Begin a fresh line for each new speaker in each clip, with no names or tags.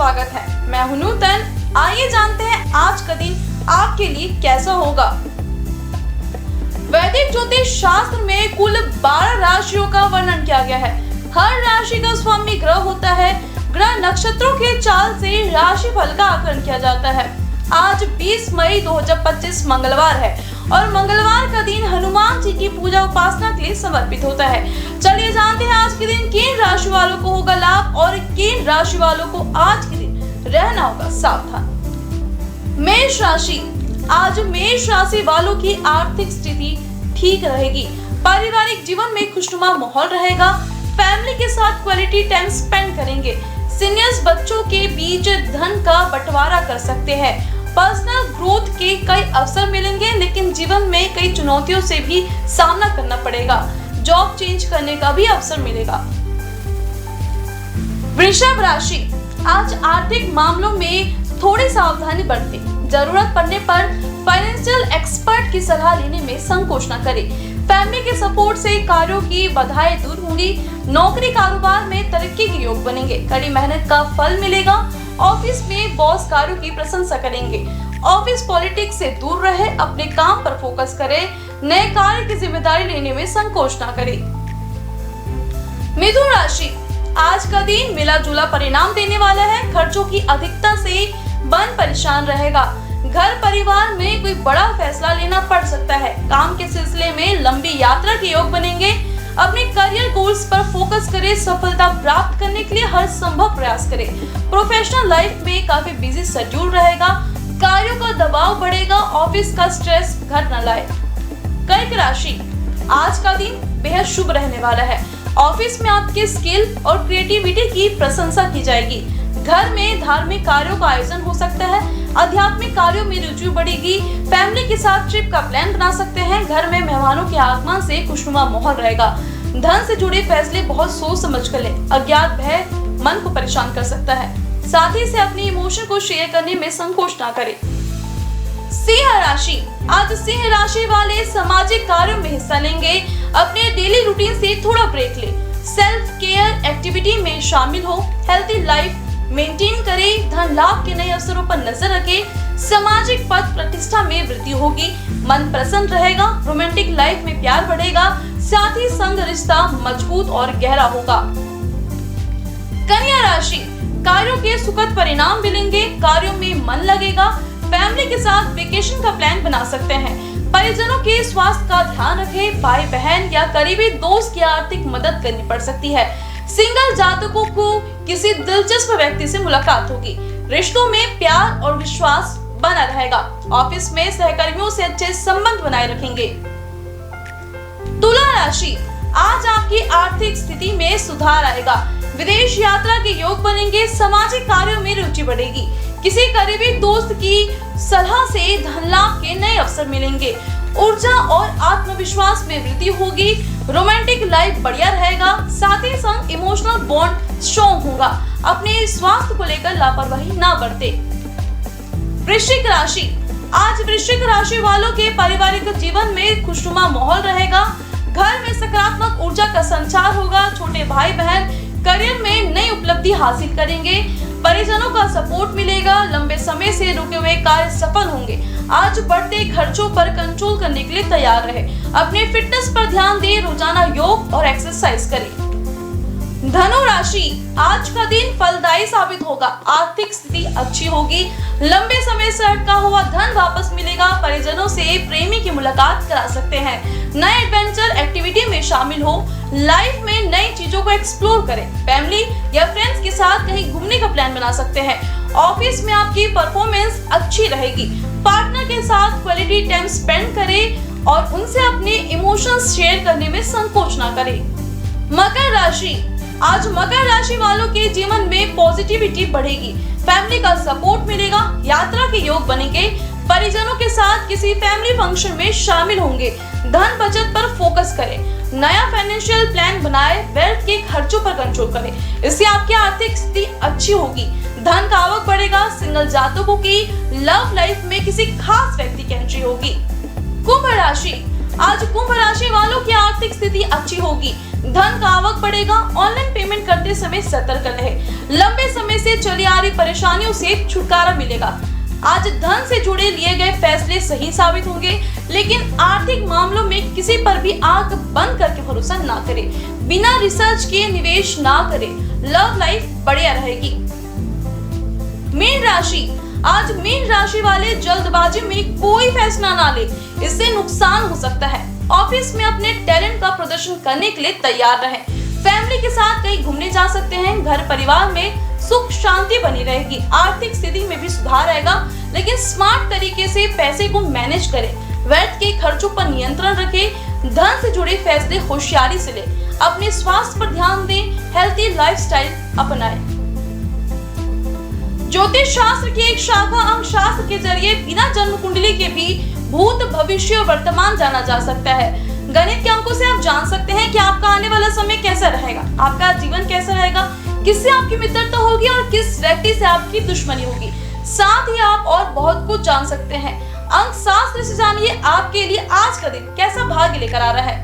स्वागत है। मैं हूं नूतन। आइए जानते हैं आज का दिन आपके लिए कैसा होगा। वैदिक ज्योतिष शास्त्र में कुल 12 राशियों का वर्णन किया गया है। हर राशि का स्वामी ग्रह होता है। ग्रह नक्षत्रों के चाल से राशि फल का आकलन किया जाता है। आज 20 मई 2025 मंगलवार है और मंगलवार का दिन हनुमान जी की पूजा उपासना के लिए समर्पित होता है। चलिए जानते हैं आज के दिन किन राशि वालों को होगा लाभ और किन राशि वालों को आज के दिन रहना होगा सावधान। मेष राशि, आज मेष राशि वालों की आर्थिक स्थिति ठीक रहेगी। पारिवारिक जीवन में खुशनुमा माहौल रहेगा। फैमिली के साथ क्वालिटी टाइम स्पेंड करेंगे। सीनियर्स बच्चों के बीच धन का बंटवारा कर सकते हैं। पर्सनल ग्रोथ के कई अवसर मिलेंगे, लेकिन जीवन में कई चुनौतियों से भी सामना करना पड़ेगा। जॉब चेंज करने का भी अवसर मिलेगा। वृषभ राशि, आज आर्थिक मामलों में थोड़ी सावधानी बरतें। जरूरत पड़ने पर फाइनेंशियल एक्सपर्ट की सलाह लेने में संकोच न करें। फैमिली के सपोर्ट से कार्यों की बाधाएं दूर होंगी। नौकरी कारोबार में तरक्की के योग बनेंगे। कड़ी मेहनत का फल मिलेगा। ऑफिस में बॉस कार्यों की प्रशंसा करेंगे। ऑफिस पॉलिटिक्स से दूर रहे, अपने काम पर फोकस करें। नए कार्य की जिम्मेदारी लेने में संकोच न करें। मिथुन राशि, आज का दिन मिला जुला परिणाम देने वाला है। खर्चों की अधिकता से मन परेशान रहेगा। घर परिवार में कोई बड़ा फैसला लेना पड़ सकता है। काम के सिलसिले में लंबी यात्रा के योग बनेंगे। अपने करियर गोल्स पर फोकस करें। सफलता प्राप्त करने के लिए हर संभव प्रयास करें। प्रोफेशनल लाइफ में काफी बिजी शेड्यूल रहेगा। कार्यों का दबाव बढ़ेगा। ऑफिस का स्ट्रेस घर न लाए। कर्क राशि, आज का दिन बेहद शुभ रहने वाला है। ऑफिस में आपके स्किल और क्रिएटिविटी की प्रशंसा की जाएगी। घर में धार्मिक कार्यों का आयोजन हो सकता है। आध्यात्मिक कार्यों में रुचि बढ़ेगी। फैमिली के साथ ट्रिप का प्लान बना सकते हैं। घर में मेहमानों के आगमन से खुशनुमा माहौल रहेगा। धन से जुड़े फैसले बहुत सोच समझ कर लें। अज्ञात भय मन को परेशान कर सकता है। साथी से अपनी इमोशन को शेयर करने में संकोच ना करें। सिंह राशि, आज सिंह राशि वाले सामाजिक कार्यों में हिस्सा लेंगे। अपने डेली रूटीन से थोड़ा ब्रेक ले। सेल्फ केयर एक्टिविटी में शामिल हो। हेल्थी लाइफ मेंटेन करें। धन लाभ के नए अवसरों पर नजर रखें। सामाजिक पद प्रतिष्ठा में वृद्धि होगी। मन प्रसन्न रहेगा। रोमांटिक लाइफ में प्यार बढ़ेगा। साथी संग रिश्ता मजबूत और गहरा होगा। कन्या राशि, कार्यों के सुखद परिणाम मिलेंगे। कार्यों में मन लगेगा। फैमिली के साथ वेकेशन का प्लान बना सकते हैं। परिजनों के स्वास्थ्य का ध्यान रखें। भाई बहन या करीबी दोस्त की आर्थिक मदद करनी पड़ सकती है। सिंगल जातकों को किसी दिलचस्प व्यक्ति से मुलाकात होगी। रिश्तों में प्यार और विश्वास बना रहेगा। ऑफिस में सहकर्मियों से अच्छे संबंध बनाए रखेंगे। तुला राशि, आज आपकी आर्थिक स्थिति में सुधार आएगा। विदेश यात्रा के योग बनेंगे। सामाजिक कार्यों में रुचि बढ़ेगी। किसी करीबी दोस्त की सलाह से धन लाभ के नए अवसर मिलेंगे। ऊर्जा और आत्मविश्वास में वृद्धि होगी। रोमांटिक लाइफ बढ़िया रहेगा। साथ ही संग इमोशनल बॉन्ड स्ट्रॉन्ग होगा। अपने स्वास्थ्य को लेकर लापरवाही ना बरते। वृश्चिक राशि, आज वृश्चिक राशि वालों के पारिवारिक जीवन में खुशनुमा माहौल रहेगा। घर में सकारात्मक ऊर्जा का संचार होगा। छोटे भाई बहन करियर में नई उपलब्धि हासिल करेंगे। परिजनों का सपोर्ट मिलेगा। लंबे समय से रुके हुए कार्य सफल होंगे। आज बढ़ते खर्चों पर कंट्रोल करने के लिए तैयार रहे। अपने फिटनेस पर ध्यान दें। रोजाना योग और एक्सरसाइज करें। धनु राशि, आज का दिन फलदायी साबित होगा। आर्थिक स्थिति अच्छी होगी। लंबे समय से अटका हुआ धन वापस मिलेगा। परिजनों से प्रेमी की मुलाकात करा सकते हैं। नए एडवेंचर एक्टिविटी में शामिल हो। लाइफ में नई चीजों को एक्सप्लोर करें। फैमिली या फ्रेंड्स के साथ कहीं घूमने का प्लान बना सकते हैं। ऑफिस में आपकी परफॉर्मेंस अच्छी रहेगी। पार्टनर के साथ क्वालिटी टाइम स्पेंड करें और उनसे अपने इमोशंस शेयर करने में संकोच ना करें। मकर राशि, आज मकर राशि वालों के जीवन में पॉजिटिविटी बढ़ेगी। फैमिली का सपोर्ट मिलेगा। यात्रा के योग बनेंगे। परिजनों के साथ किसी फैमिली फंक्शन में शामिल होंगे। धन बचत पर फोकस करें। नया फाइनेंशियल प्लान बनाए। वेल्थ के खर्चों पर कंट्रोल करें। इससे आपकी आर्थिक स्थिति अच्छी होगी। धन का आवक बढ़ेगा। सिंगल जातकों की लव लाइफ में किसी खास व्यक्ति की एंट्री होगी। कुंभ राशि, आज कुंभ राशि वालों की आर्थिक स्थिति अच्छी होगी। धन का आवक बढ़ेगा। ऑनलाइन पेमेंट करते समय सतर्क रहे। लंबे समय से चली आ रही परेशानियों से छुटकारा मिलेगा। आज धन से जुड़े लिए गए फैसले सही साबित होंगे, लेकिन आर्थिक मामलों में किसी पर भी आंख बंद करके भरोसा ना करें। बिना रिसर्च किए निवेश ना करें। लव लाइफ बढ़िया रहेगी। मीन राशि, आज मीन राशि वाले जल्दबाजी में कोई फैसला ना ले, इससे नुकसान हो सकता है। ऑफिस में अपने टैलेंट का प्रदर्शन करने के लिए तैयार रहें। फैमिली के साथ कहीं घूमने जा सकते हैं। घर परिवार में सुख शांति बनी रहेगी। आर्थिक स्थिति में भी सुधार आएगा, लेकिन स्मार्ट तरीके से पैसे को मैनेज करें। व्यर्थ के खर्चों पर नियंत्रण रखें। धन से जुड़े फैसले होशियारी से लें। अपने स्वास्थ्य पर ध्यान दें। हेल्थी लाइफस्टाइल अपनाएं। ज्योतिष शास्त्र की एक शाखा अंक शास्त्र के जरिए बिना जन्म कुंडली के भी भूत, भविष्य और वर्तमान जाना जा सकता है। गणित के अंकों से आप जान सकते हैं कि आपका आने वाला समय कैसा रहेगा, आपका जीवन कैसा रहेगा, किससे आपकी मित्रता होगी और किस व्यक्ति से आपकी दुश्मनी होगी। साथ ही आप और बहुत कुछ जान सकते हैं। अंक शास्त्र से जानिए आपके लिए आज का दिन कैसा भाग्य लेकर आ रहा है।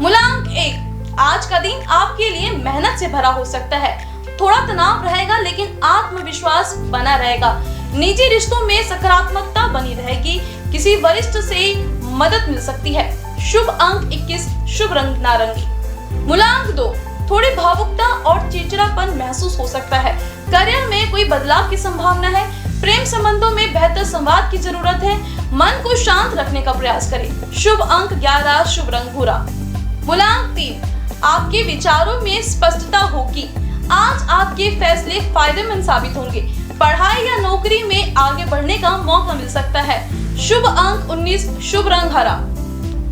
मूलांक 1, आज का दिन आपके लिए मेहनत से भरा हो सकता है। थोड़ा तनाव रहेगा, लेकिन आत्मविश्वास बना रहेगा। निजी रिश्तों में सकारात्मकता बनी रहेगी। किसी वरिष्ठ से मदद मिल सकती है। शुभ अंक 21, शुभ रंग नारंगी। मूलांक 2, थोड़ी भावुकता और चिड़चिड़ापन महसूस हो सकता है। करियर में कोई बदलाव की संभावना है। प्रेम संबंधों में बेहतर संवाद की जरूरत है। मन को शांत रखने का प्रयास करें। शुभ अंक 11, शुभ रंग भूरा। मूलांक 3, आपके विचारों में स्पष्टता होगी। आज आपके फैसले फायदेमंद साबित होंगे। पढ़ाई या नौकरी में आगे बढ़ने का मौका मिल सकता है। शुभ अंक 19, शुभ रंग हरा।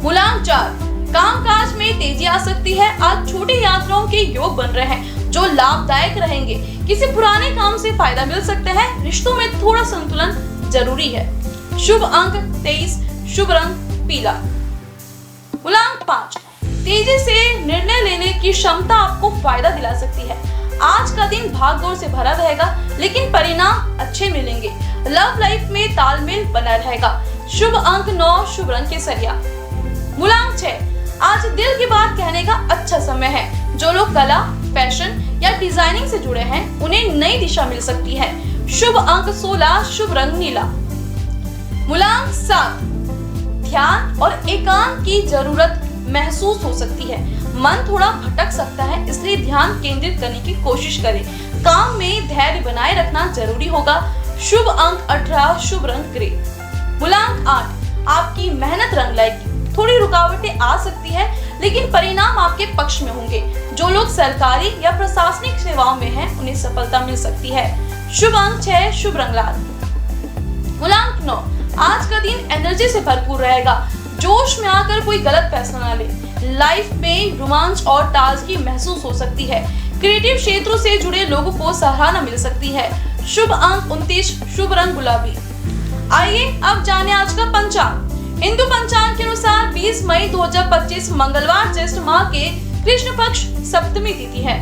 मूलांक 4, कामकाज में तेजी आ सकती है। आज छोटी यात्राओं के योग बन रहे हैं जो लाभदायक रहेंगे। किसी पुराने काम से फायदा मिल सकता है। रिश्तों में थोड़ा संतुलन जरूरी है। शुभ अंक 23, शुभ रंग पीला। मूलांक 5, तेजी से निर्णय लेने की क्षमता आपको फायदा दिला सकती है। आज का दिन भागदौड़ से भरा रहेगा, लेकिन परिणाम अच्छे मिलेंगे। लव लाइफ में तालमेल बना रहेगा। शुभ अंक 9, शुभ रंग केसरिया। मूलांक 6, आज दिल की बात कहने का अच्छा समय है। जो लोग कला, फैशन या डिजाइनिंग से जुड़े हैं, उन्हें नई दिशा मिल सकती है। शुभ अंक 16, शुभ रंग नीला। मूलांक 7, ध्यान और एकांत की जरूरत महसूस हो सकती है। मन थोड़ा भटक सकता है, इसलिए ध्यान केंद्रित करने की कोशिश करें। काम में धैर्य बनाए रखना जरूरी होगा। शुभ अंक 18, शुभ रंग ग्रे। मूलांक 8, आपकी मेहनत रंग लाएगी। थोड़ी रुकावटें आ सकती है, लेकिन परिणाम आपके पक्ष में होंगे। जो लोग सरकारी या प्रशासनिक सेवाओं में हैं, उन्हें सफलता मिल सकती है। शुभ अंक 6, शुभ रंग लाल। मूलांक 9, आज का दिन एनर्जी से भरपूर रहेगा। जोश में आकर कोई गलत फैसला ना ले। लाइफ में रोमांच और ताजगी महसूस हो सकती है। क्रिएटिव क्षेत्रों से जुड़े लोगों को सराहना मिल सकती है। शुभ अंक 29, शुभ रंग गुलाबी। आइए अब जाने आज का पंचांग। हिंदू पंचांग के अनुसार 20 मई 2025 मंगलवार ज्येष्ठ माह के कृष्ण पक्ष सप्तमी तिथि है।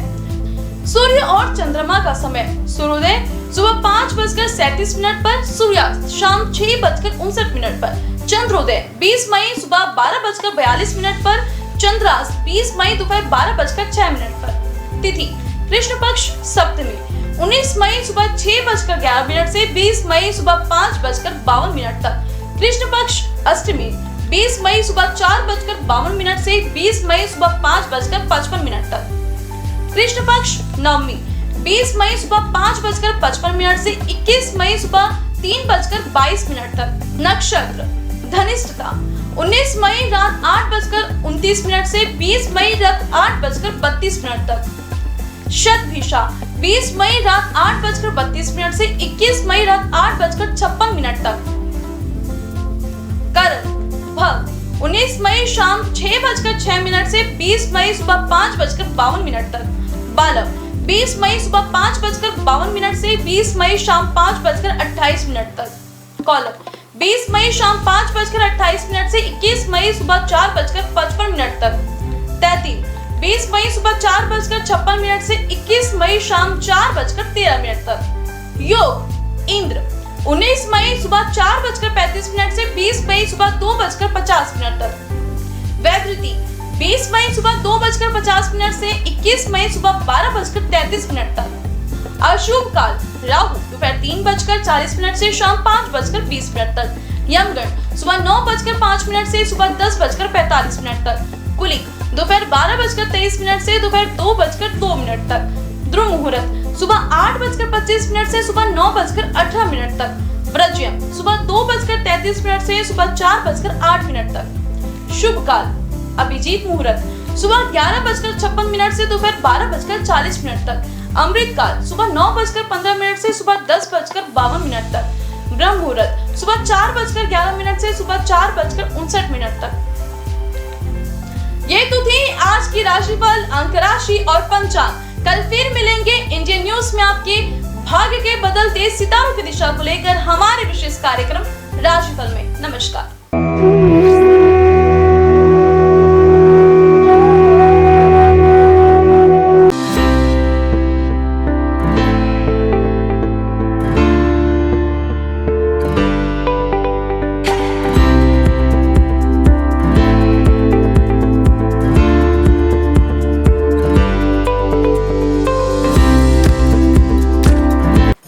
सूर्य और चंद्रमा का समय, सूर्योदय सुबह 5:37 पर, सूर्यास्त शाम 6:59 पर, चंद्रोदय 20 मई सुबह 12:42 पर, चंद्रास्त 20 मई दोपहर 12:06 पर। तिथि कृष्ण पक्ष सप्तमी 19 मई सुबह 6:11 से 20 मई सुबह 5:52 तक। कृष्ण पक्ष अष्टमी 20 मई सुबह 4:52 से 20 मई सुबह 5:55 तक। कृष्ण पक्ष नवमी 20 मई सुबह 5:55 से 21 मई सुबह 3:22 तक। नक्षत्र धनिष्ठा 19 मई रात 8:29 से 20 मई रात 8:32 तक। शतभिषा 20 मई रात 8:32 से 21 मई रात 8:56 तक। करण भव 19 मई शाम 6:06 से 20 मई सुबह 5:52 तक। बालव 20 मई सुबह 5:52 से 20 मई शाम 5:28 तक। कौलव 20 मई शाम 5:28 से 21 मई सुबह 4:55 तक। तैतीय 20 मई सुबह 4:56 से 21 मई शाम 4:13 तक। योग इंद्र 19 मई सुबह 4:35 से 20 मई सुबह 2:50 तक। वैवृति 20 मई सुबह 2:50 से 21 मई सुबह 12:33 तक। अशुभ काल राहु दोपहर 3:40 से शाम 5:20 तक। यमगढ़ सुबह 9:05 से सुबह 10:45 तक। कुलिक दोपहर 12:23 से दोपहर 2:02 तक। ध्रुव मुहूर्त सुबह 8:25 से सुबह 9:18 तक। व्रजयम सुबह 2:33 से सुबह 4:08 तक। शुभ काल अभिजीत मुहूर्त सुबह 11:56 से दोपहर 12:40 तक। अमृत काल सुबह 9:15 से सुबह 10:52 तक। ब्रह्म मुहूर्त सुबह 4:11 से सुबह 4:59 तक। ये तो थी आज की राशिफल, अंक राशि और पंचांग। कल फिर मिलेंगे इंडियन न्यूज में आपके भाग्य के बदलते सितारों की दिशा को लेकर हमारे विशेष कार्यक्रम राशिफल में। नमस्कार।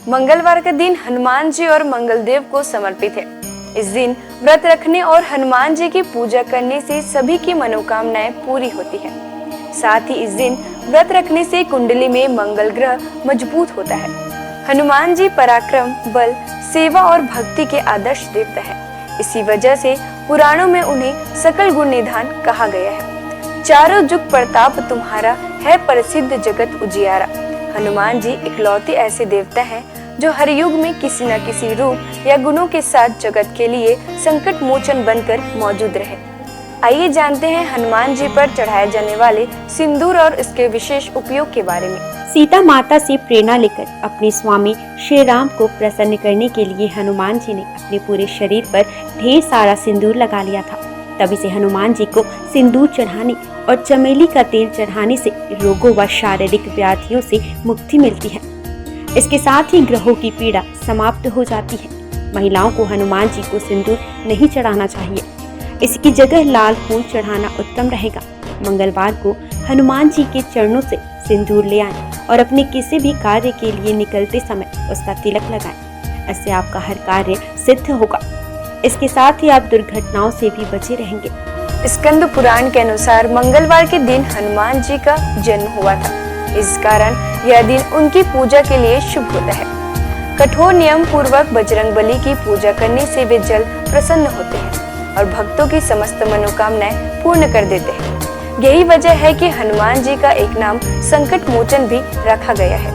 मंगलवार का दिन हनुमान जी और मंगलदेव को समर्पित है। इस दिन व्रत रखने और हनुमान जी की पूजा करने से सभी की मनोकामनाएं पूरी होती है। साथ ही इस दिन व्रत रखने से कुंडली में मंगल ग्रह मजबूत होता है। हनुमान जी पराक्रम, बल, सेवा और भक्ति के आदर्श देवता है। इसी वजह से पुराणों में उन्हें सकल गुण निधान कहा गया है। चारों जुग प्रताप तुम्हारा है, प्रसिद्ध जगत उजियारा। हनुमान जी इकलौते ऐसे देवता हैं जो हर युग में किसी न किसी रूप या गुणों के साथ जगत के लिए संकट मोचन बनकर मौजूद रहे। आइए जानते हैं हनुमान जी पर चढ़ाए जाने वाले सिंदूर और इसके विशेष उपयोग के बारे में।
सीता माता से प्रेरणा लेकर अपने स्वामी श्री राम को प्रसन्न करने के लिए हनुमान जी ने अपने पूरे शरीर पर ढेर सारा सिंदूर लगा लिया था। तभी से हनुमान जी को सिंदूर चढ़ाने और चमेली का तेल चढ़ाने से रोगों व शारीरिक व्याधियों से मुक्ति मिलती है। इसके साथ ही ग्रहों की पीड़ा समाप्त हो जाती है। महिलाओं को हनुमान जी को सिंदूर नहीं चढ़ाना चाहिए, इसकी जगह लाल फूल चढ़ाना उत्तम रहेगा। मंगलवार को हनुमान जी के चरणों से सिंदूर ले आएं और अपने किसी भी कार्य के लिए निकलते समय उसका तिलक लगाएं। इससे आपका हर कार्य सिद्ध होगा। इसके साथ ही आप दुर्घटनाओं से भी बचे रहेंगे।
स्कंद पुराण के अनुसार मंगलवार के दिन हनुमान जी का जन्म हुआ था। इस कारण यह दिन उनकी पूजा के लिए शुभ होता है। कठोर नियम पूर्वक बजरंगबली की पूजा करने से वे जल्द प्रसन्न होते हैं और भक्तों की समस्त मनोकामनाएं पूर्ण कर देते हैं। यही वजह है कि हनुमान जी का एक नाम संकट मोचन भी रखा गया है।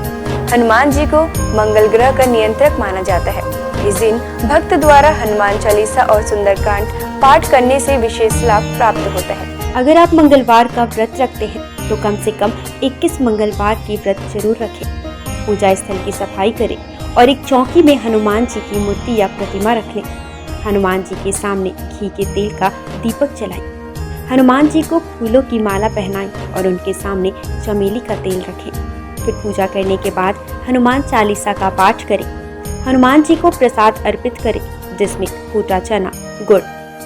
हनुमान जी को मंगल ग्रह का नियंत्रक माना जाता है। इस दिन भक्त द्वारा हनुमान चालीसा और सुंदरकांड पाठ करने से विशेष लाभ प्राप्त होता है।
अगर आप मंगलवार का व्रत रखते हैं तो कम से कम 21 मंगलवार की व्रत जरूर रखें। पूजा स्थल की सफाई करें और एक चौकी में हनुमान जी की मूर्ति या प्रतिमा रख लें। हनुमान जी के सामने घी के तेल का दीपक जलाएं। हनुमान जी को फूलों की माला पहनाएं और उनके सामने चमेली का तेल रखें। फिर पूजा करने के बाद हनुमान चालीसा का पाठ करें। हनुमान जी को प्रसाद अर्पित करें, जिसमें फूटा चना, गुड़,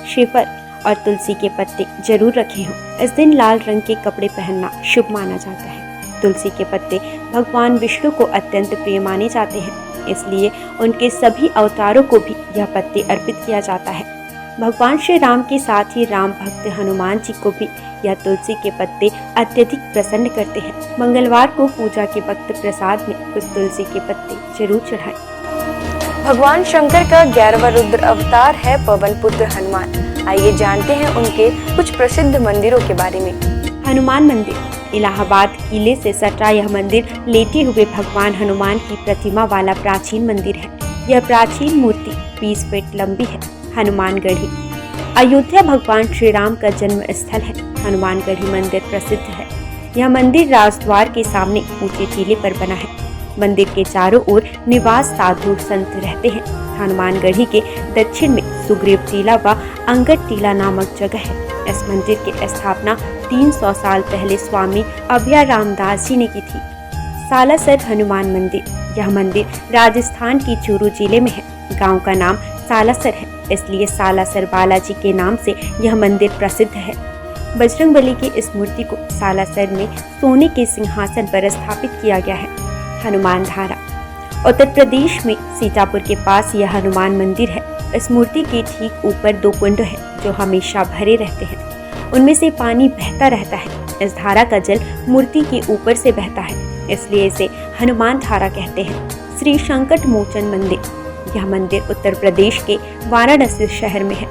श्रीफल और तुलसी के पत्ते जरूर रखे हों। इस दिन लाल रंग के कपड़े पहनना शुभ माना जाता है। तुलसी के पत्ते भगवान विष्णु को अत्यंत प्रिय माने जाते हैं, इसलिए उनके सभी अवतारों को भी यह पत्ते अर्पित किया जाता है। भगवान श्री राम के साथ ही राम भक्त हनुमान जी को भी यह तुलसी के पत्ते अत्यधिक प्रसन्न करते हैं। मंगलवार को पूजा के वक्त प्रसाद में कुछ तुलसी के पत्ते जरूर चढ़ाएं।
भगवान शंकर का 11वां रुद्र अवतार है पवन पुत्र हनुमान। आइए जानते हैं उनके कुछ प्रसिद्ध मंदिरों के बारे में।
हनुमान मंदिर इलाहाबाद किले से सटा यह मंदिर लेटे हुए भगवान हनुमान की प्रतिमा वाला प्राचीन मंदिर है। यह प्राचीन मूर्ति 20 फीट लंबी है। हनुमानगढ़ी अयोध्या भगवान श्री राम का जन्म स्थल है। हनुमानगढ़ी मंदिर प्रसिद्ध है। यह मंदिर राजद्वार के सामने ऊंचे टीले पर बना है। मंदिर के चारों ओर निवास साधु संत रहते हैं। हनुमानगढ़ी के दक्षिण में सुग्रीव टीला व अंगद टीला नामक जगह है। इस मंदिर की स्थापना 300 साल पहले स्वामी अभय रामदास जी ने की थी। सालासर हनुमान मंदिर यह मंदिर राजस्थान की चूरू जिले में है। गांव का नाम सालासर है, इसलिए सालासर बालाजी के नाम से यह मंदिर प्रसिद्ध है। बजरंगबली की इस मूर्ति को सालासर में सोने के सिंहासन पर स्थापित किया गया है। हनुमान धारा उत्तर प्रदेश में सीतापुर के पास यह हनुमान मंदिर है। इस मूर्ति के ठीक ऊपर 2 कुंड हैं जो हमेशा भरे रहते हैं। उनमें से पानी बहता रहता है। इस धारा का जल मूर्ति के ऊपर से बहता है, इसलिए इसे हनुमान धारा कहते हैं। श्री संकट मोचन मंदिर। यह मंदिर उत्तर प्रदेश के वाराणसी शहर में है।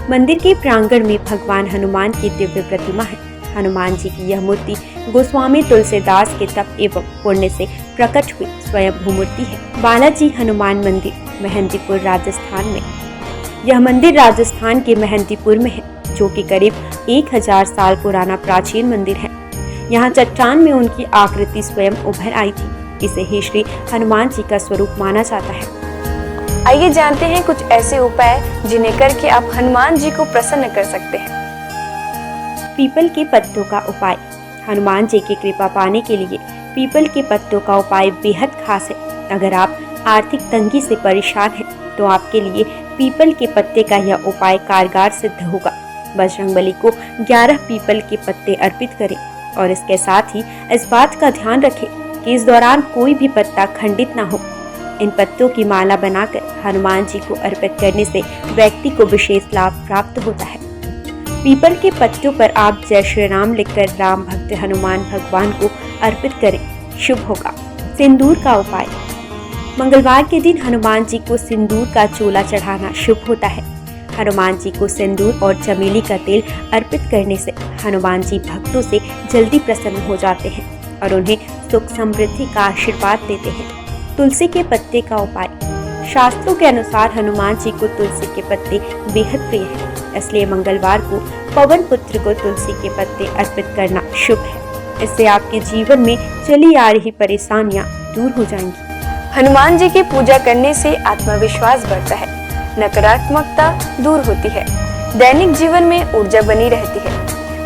मंदिर के प्रांगण में भगवान हनुमान की दिव्य प्रतिमा है। हनुमान जी की यह मूर्ति गोस्वामी तुलसीदास के तप एवं पुण्य से प्रकट हुई स्वयंभू मूर्ति है। बालाजी हनुमान मंदिर, मेहंदीपुर, राजस्थान में। यह मंदिर राजस्थान के मेहंदीपुर में है, जो कि करीब 1000 साल पुराना प्राचीन मंदिर है। यहाँ चट्टान में उनकी आकृति स्वयं उभर आई थी। इसे ही श्री हनुमान जी का स्वरूप माना जाता है।
आइए जानते हैं कुछ ऐसे उपाय जिन्हें करके आप हनुमान जी को प्रसन्न कर सकते हैं।
पीपल के पत्तों का उपाय। हनुमान जी की कृपा पाने के लिए पीपल के पत्तों का उपाय बेहद खास है। अगर आप आर्थिक तंगी से परेशान हैं, तो आपके लिए पीपल के पत्ते का यह उपाय कारगर सिद्ध होगा। बजरंगबली को 11 पीपल के पत्ते अर्पित करें और इसके साथ ही इस बात का ध्यान रखें कि इस दौरान कोई भी पत्ता खंडित ना हो। इन पत्तों की माला बनाकर हनुमान जी को अर्पित करने से व्यक्ति को विशेष लाभ प्राप्त होता है। पीपल के पत्तों पर आप जय श्री राम लिखकर राम भक्त हनुमान भगवान को अर्पित करें, शुभ होगा। सिंदूर का उपाय। मंगलवार के दिन हनुमान जी को सिंदूर का चोला चढ़ाना शुभ होता है। हनुमान जी को सिंदूर और चमेली का तेल अर्पित करने से हनुमान जी भक्तों से जल्दी प्रसन्न हो जाते हैं और उन्हें सुख समृद्धि का आशीर्वाद देते हैं। तुलसी के पत्ते का उपाय। शास्त्रों के अनुसार हनुमान जी को तुलसी के पत्ते बेहद प्रिय हैं, इसलिए मंगलवार को पवन पुत्र को तुलसी के पत्ते अर्पित करना शुभ है। इससे आपके जीवन में चली आ रही परेशानियां दूर हो जाएंगी।
हनुमान जी की पूजा करने से आत्मविश्वास बढ़ता है, नकारात्मकता दूर होती है, दैनिक जीवन में ऊर्जा बनी रहती है।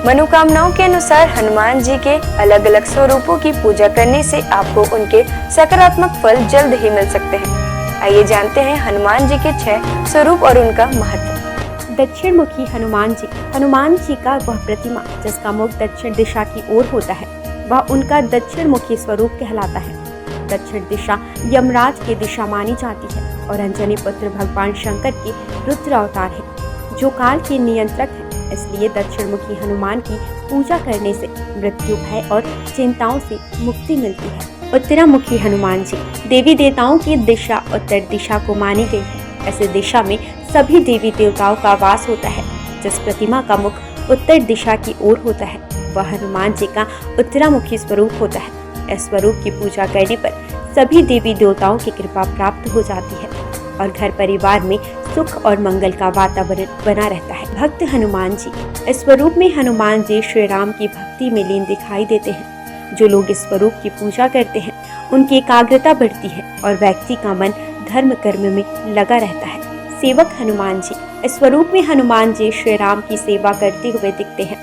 मनोकामनाओं के अनुसार हनुमान जी के अलग अलग स्वरूपों की पूजा करने से आपको उनके सकारात्मक फल जल्द ही मिल सकते हैं। आइए जानते हैं हनुमान जी के 6 स्वरूप और उनका महत्व।
दक्षिण मुखी हनुमान जी। हनुमान जी का वह प्रतिमा जिसका मुख दक्षिण दिशा की ओर होता है, वह उनका दक्षिण मुखी स्वरूप कहलाता है। दक्षिण दिशा यमराज की दिशा मानी जाती है और अंजनी पुत्र भगवान शंकर के रुद्र अवतार है, जो काल के नियंत्रक है। इसलिए दक्षिण मुखी हनुमान की पूजा करने से मृत्यु, भय और चिंताओं से मुक्ति मिलती है। उत्तरामुखी हनुमान जी। देवी देवताओं की दिशा उत्तर दिशा को मानी गई है। ऐसे दिशा में सभी देवी देवताओं का वास होता है। जिस प्रतिमा का मुख उत्तर दिशा की ओर होता है, वह हनुमान जी का उत्तरामुखी स्वरूप होता है। इस स्वरूप की पूजा करने पर सभी देवी देवताओं की कृपा प्राप्त हो जाती है और घर परिवार में सुख और मंगल का वातावरण बना रहता है। भक्त हनुमान जी। इस स्वरूप में हनुमान जी श्री राम की भक्ति में लीन दिखाई देते हैं। जो लोग इस स्वरूप की पूजा करते हैं, उनकी एकाग्रता बढ़ती है और व्यक्ति का मन धर्म कर्म में लगा रहता है। सेवक हनुमान जी। इस स्वरूप में हनुमान जी श्री राम की सेवा करते हुए दिखते हैं।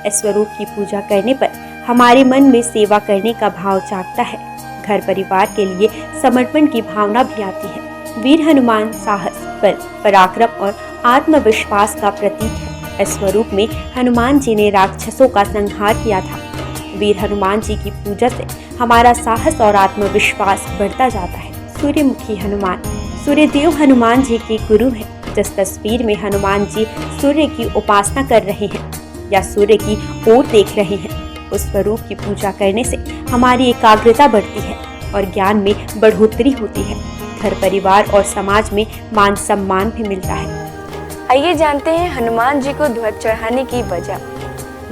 इस स्वरूप की पूजा करने पर हमारे मन में सेवा करने का भाव जागता है। घर परिवार के लिए समर्पण की भावना भी आती है। वीर हनुमान साहस, बल, पराक्रम और आत्मविश्वास का प्रतीक है। इस स्वरूप में हनुमान जी ने राक्षसों का संहार किया था। वीर हनुमान जी की पूजा से हमारा साहस और आत्मविश्वास बढ़ता जाता है। सूर्यमुखी हनुमान। सूर्यदेव हनुमान जी के गुरु हैं। जिस तस्वीर में हनुमान जी सूर्य की उपासना कर रहे हैं या सूर्य की ओर देख रहे हैं, उस स्वरूप की पूजा करने से हमारी एकाग्रता बढ़ती है और ज्ञान में बढ़ोतरी होती है। घर परिवार और समाज में मान सम्मान भी मिलता है।
आइए जानते हैं हनुमान जी को ध्वज चढ़ाने की वजह।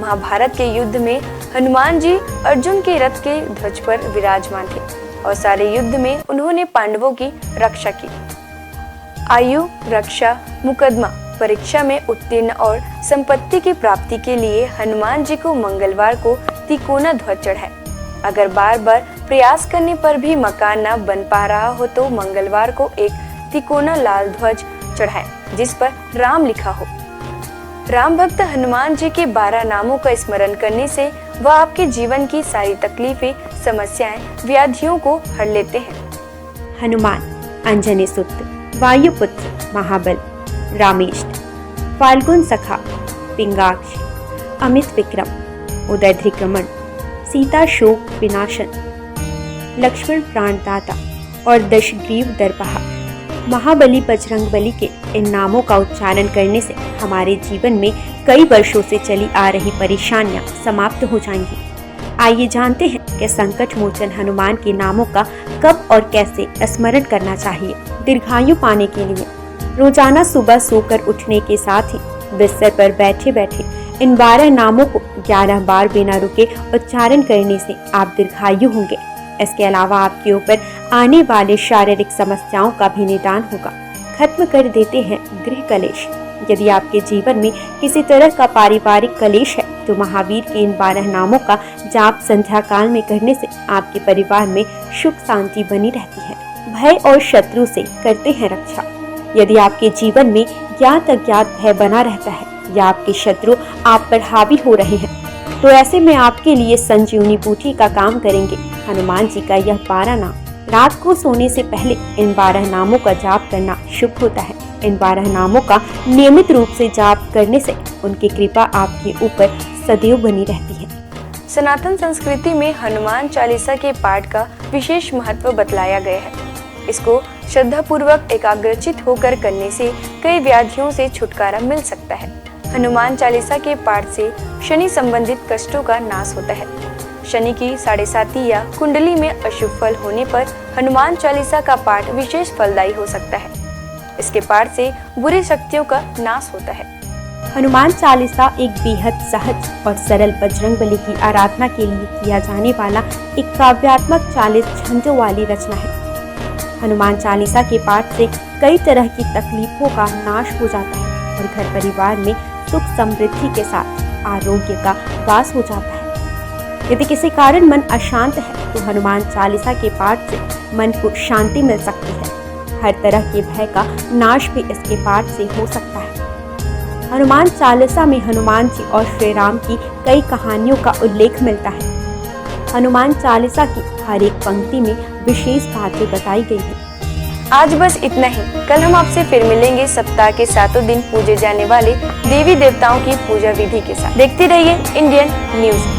महाभारत के युद्ध में हनुमान जी अर्जुन के रथ के ध्वज पर विराजमान थे और सारे युद्ध में उन्होंने पांडवों की रक्षा की। आयु, रक्षा, मुकदमा, परीक्षा में उत्तीर्ण और संपत्ति की प्राप्ति के लिए हनुमान जी को मंगलवार को तिकोना ध्वज चढ़ाए। अगर बार बार प्रयास करने पर भी मकान न बन पा रहा हो तो मंगलवार को एक तिकोना लाल ध्वज चढ़ाए जिस पर राम लिखा हो। राम भक्त हनुमान जी के 12 नामों का स्मरण करने से वह आपके जीवन की सारी तकलीफें, समस्याएं, व्याधियों को हर लेते हैं।
हनुमान। अंजनी सुत, वायुपुत्र, महाबल, रामेष्ट, फाल्गुन सखा, पिंगाक्ष, अमित विक्रम, उदय ध्रिक्रमण, सीता शोक विनाशन, लक्ष्मण प्राणदाता और दशग्रीव दर्पहा। महाबली बजरंगबली के इन नामों का उच्चारण करने से हमारे जीवन में कई वर्षों से चली आ रही परेशानियां समाप्त हो जाएंगी। आइए जानते हैं कि संकट मोचन हनुमान के नामों का कब और कैसे स्मरण करना चाहिए। दीर्घायु पाने के लिए रोजाना सुबह सोकर उठने के साथ ही बिस्तर पर बैठे बैठे इन 12 नामों को 11 बार बिना रुके उच्चारण करने से आप दीर्घायु होंगे। इसके अलावा आपके ऊपर आने वाले शारीरिक समस्याओं का भी निदान होगा। खत्म कर देते हैं गृह कलेश। यदि आपके जीवन में किसी तरह का पारिवारिक कलेश है तो महावीर के इन 12 नामों का जाप संध्या काल में करने से आपके परिवार में सुख शांति बनी रहती है। भय और शत्रु से करते हैं रक्षा। यदि आपके जीवन में ज्ञात अज्ञात भय बना रहता है या आपके शत्रु आप पर हावी हो रहे हैं तो ऐसे में आपके लिए संजीवनी बूटी का काम करेंगे हनुमान जी का यह 12 नाम। रात को सोने से पहले इन 12 नामों का जाप करना शुभ होता है। इन 12 नामों का नियमित रूप से जाप करने से उनकी कृपा आपके ऊपर सदैव बनी रहती है।
सनातन संस्कृति में हनुमान चालीसा के पाठ का विशेष महत्व बतलाया गया है। इसको श्रद्धापूर्वक एकाग्रचित होकर करने से कई व्याधियों से छुटकारा मिल सकता है। हनुमान चालीसा के पाठ से शनि संबंधित कष्टों का नाश होता है। शनि की 7.5 या कुंडली में अशुभ फल होने पर हनुमान चालीसा का पाठ विशेष फलदायी हो सकता है। इसके पाठ से बुरी शक्तियों का नाश होता है।
हनुमान चालीसा एक बेहद सहज और सरल बजरंगबली की आराधना के लिए किया जाने वाला एक काव्यात्मक 40 छंदों वाली रचना है। हनुमान चालीसा के पाठ से कई तरह की तकलीफों का नाश हो जाता है और घर परिवार में सुख समृद्धि के साथ आरोग्य का वास हो जाता है। यदि किसी कारण मन अशांत है तो हनुमान चालीसा के पाठ से मन को शांति मिल सकती है। हर तरह के भय का नाश भी इसके पाठ से हो सकता है। हनुमान चालीसा में हनुमान जी और श्री राम की कई कहानियों का उल्लेख मिलता है। हनुमान चालीसा की हर एक पंक्ति में विशेष बातें बताई गई हैं।
आज बस इतना ही। कल हम आपसे फिर मिलेंगे सप्ताह के 7 दिन पूजे जाने वाले देवी देवताओं की पूजा विधि के साथ। देखते रहिए इंडियन न्यूज़।